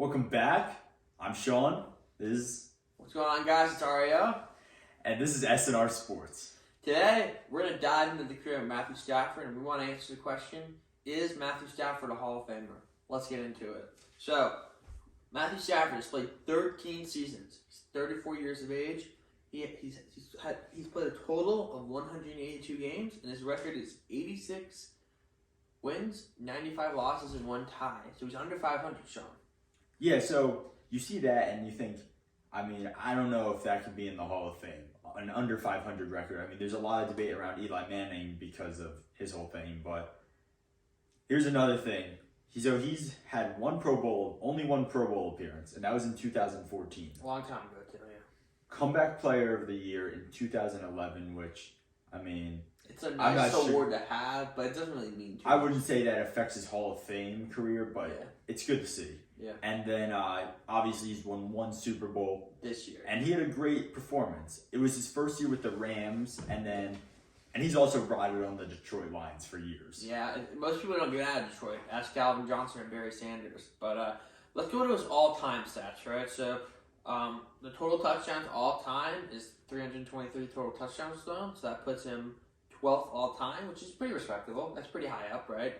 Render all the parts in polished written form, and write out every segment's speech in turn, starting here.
Welcome back. I'm Sean. What's going on, guys? It's Ario. And this is SNR Sports. Today, we're going to dive into the career of Matthew Stafford, and we want to answer the question, is Matthew Stafford a Hall of Famer? Let's get into it. So, Matthew Stafford has played 13 seasons. He's 34 years of age. He's played a total of 182 games, and his record is 86 wins, 95 losses, and 1 tie. So he's under 500, Sean. Yeah, so you see that and you think, I don't know if that could be in the Hall of Fame. An under 500 record. There's a lot of debate around Eli Manning because of his whole thing, but here's another thing. He's had only one Pro Bowl appearance, and that was in 2014. A long time ago, too, yeah. Comeback Player of the Year in 2011, which, it's a nice award to have, but it doesn't really mean too much. I wouldn't say that affects his Hall of Fame career, but It's good to see. Yeah. And then, obviously, he's won 1 Super Bowl this year. And he had a great performance. It was his first year with the Rams, and he's also ridden on the Detroit Lions for years. Yeah, most people don't get out of Detroit. Ask Calvin Johnson and Barry Sanders. But let's go to his all-time stats, right? So the total touchdowns all-time is 323 total touchdowns thrown. So that puts him 12th all-time, which is pretty respectable. That's pretty high up, right?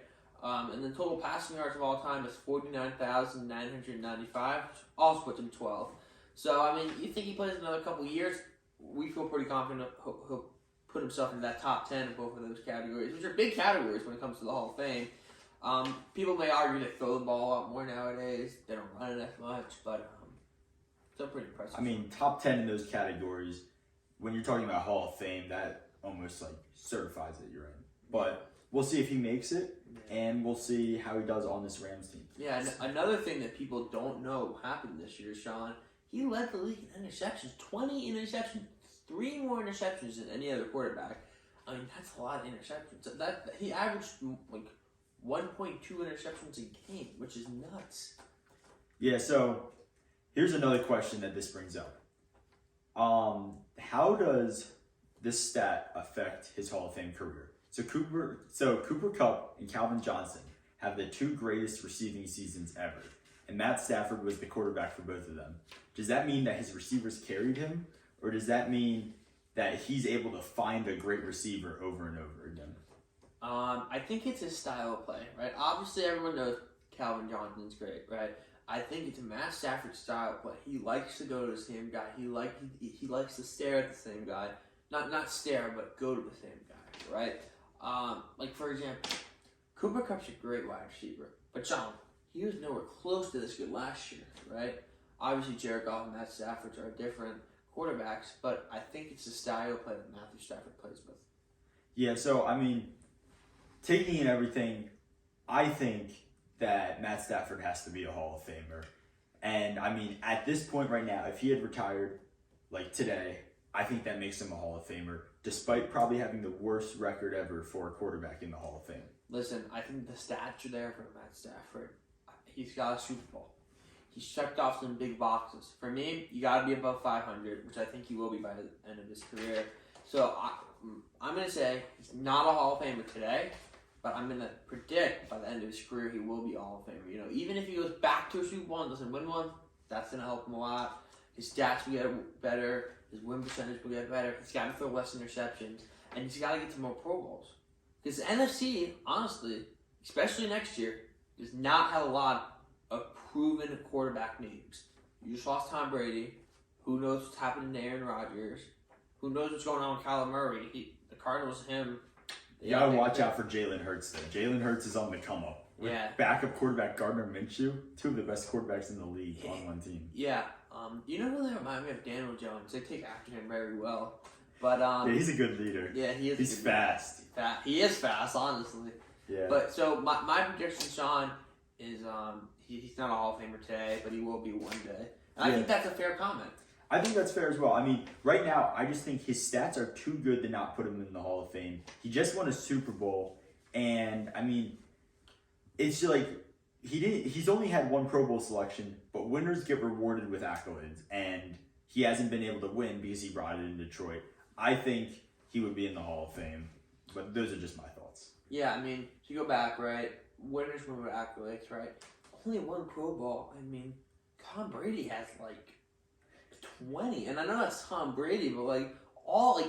And the total passing yards of all time is 49,995, which also puts him 12th. So, you think he plays another couple years, we feel pretty confident he'll put himself in that top 10 in both of those categories, which are big categories when it comes to the Hall of Fame. People may argue they throw the ball a lot more nowadays. They don't run it as much, but still pretty impressive. Top 10 in those categories, when you're talking about Hall of Fame, that almost certifies that you're in. But we'll see if he makes it, and we'll see how he does on this Rams team. Yeah, and another thing that people don't know happened this year, Sean, he led the league in interceptions. 20 interceptions, 3 more interceptions than any other quarterback. That's a lot of interceptions. He averaged 1.2 interceptions a game, which is nuts. Yeah, so here's another question that this brings up. How does this stat affect his Hall of Fame career? So Cooper Kupp and Calvin Johnson have the 2 greatest receiving seasons ever, and Matt Stafford was the quarterback for both of them. Does that mean that his receivers carried him, or does that mean that he's able to find a great receiver over and over again? I think it's his style of play, right? Obviously, everyone knows Calvin Johnson's great, right? I think it's Matt Stafford's style of play. He likes to go to the same guy. He likes to stare at the same guy. Not stare, but go to the same guy, right? For example, Cooper Kupp's a great wide receiver, but John, he was nowhere close to this good last year, right? Obviously, Jared Goff and Matt Stafford are different quarterbacks, but I think it's the style of play that Matthew Stafford plays with. Yeah, so, taking in everything, I think that Matt Stafford has to be a Hall of Famer. And, at this point right now, if he had retired, today, I think that makes him a Hall of Famer, despite probably having the worst record ever for a quarterback in the Hall of Fame. Listen, I think the stats are there for Matt Stafford. He's got a Super Bowl. He's checked off some big boxes. For me, you got to be above 500, which I think he will be by the end of his career. So I'm going to say he's not a Hall of Famer today, but I'm going to predict by the end of his career he will be a Hall of Famer. Even if he goes back to a Super Bowl and doesn't win one, that's going to help him a lot. His stats will get better. His win percentage will get better. He's got to throw less interceptions, and he's got to get to more Pro Bowls. Because the NFC, honestly, especially next year, does not have a lot of proven quarterback names. You just lost Tom Brady. Who knows what's happening to Aaron Rodgers? Who knows what's going on with Kyler Murray? The Cardinals, him. You got to watch out for Jalen Hurts, though. Jalen Hurts is on the come-up. With backup quarterback Gardner Minshew, 2 of the best quarterbacks in the league on one team. Yeah. You know who they remind me of? Daniel Jones. They take after him very well. But he's a good leader. Yeah, he is. He's fast. He is fast, honestly. Yeah. But so my prediction, Sean, is he's not a Hall of Famer today, but he will be one day. And I think that's a fair comment. I think that's fair as well. Right now, I just think his stats are too good to not put him in the Hall of Fame. He just won a Super Bowl, and it's he's only had 1 Pro Bowl selection, but winners get rewarded with accolades, and he hasn't been able to win because he brought it in Detroit. I think he would be in the Hall of Fame, but those are just my thoughts. Yeah, if you go back, right, winners win with accolades, right? Only 1 Pro Bowl. Tom Brady has like 20, and I know that's Tom Brady, but like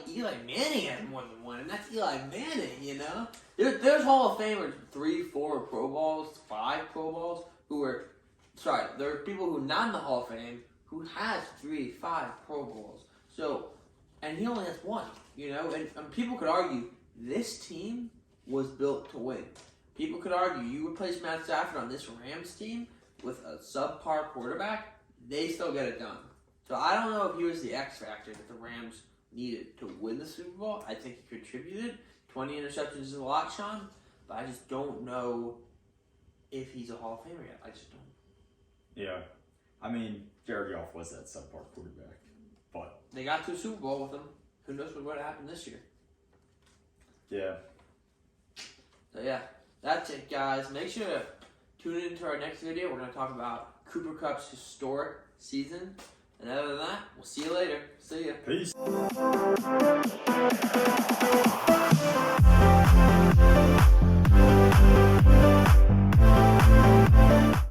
Eli Manning has more than one, and that's Eli Manning. You know, there's Hall of Famers, 3, 4 Pro Bowls, 5 Pro Bowls, there are people who are not in the Hall of Fame who has 3, 5 Pro Bowls. So, and he only has 1. You know, and people could argue this team was built to win. People could argue you replace Matt Stafford on this Rams team with a subpar quarterback, they still get it done. So I don't know if he was the X factor that the Rams needed to win the Super Bowl. I think he contributed. 20 interceptions is a lot, Sean, but I just don't know if he's a Hall of Famer yet. I just don't. Yeah. I mean, Jared Goff was that subpar quarterback, but they got to a Super Bowl with him. Who knows what would happen this year? Yeah. So yeah, that's it, guys. Make sure to tune in to our next video. We're going to talk about Cooper Kupp's historic season. And other than that, we'll see you later. See ya. Peace.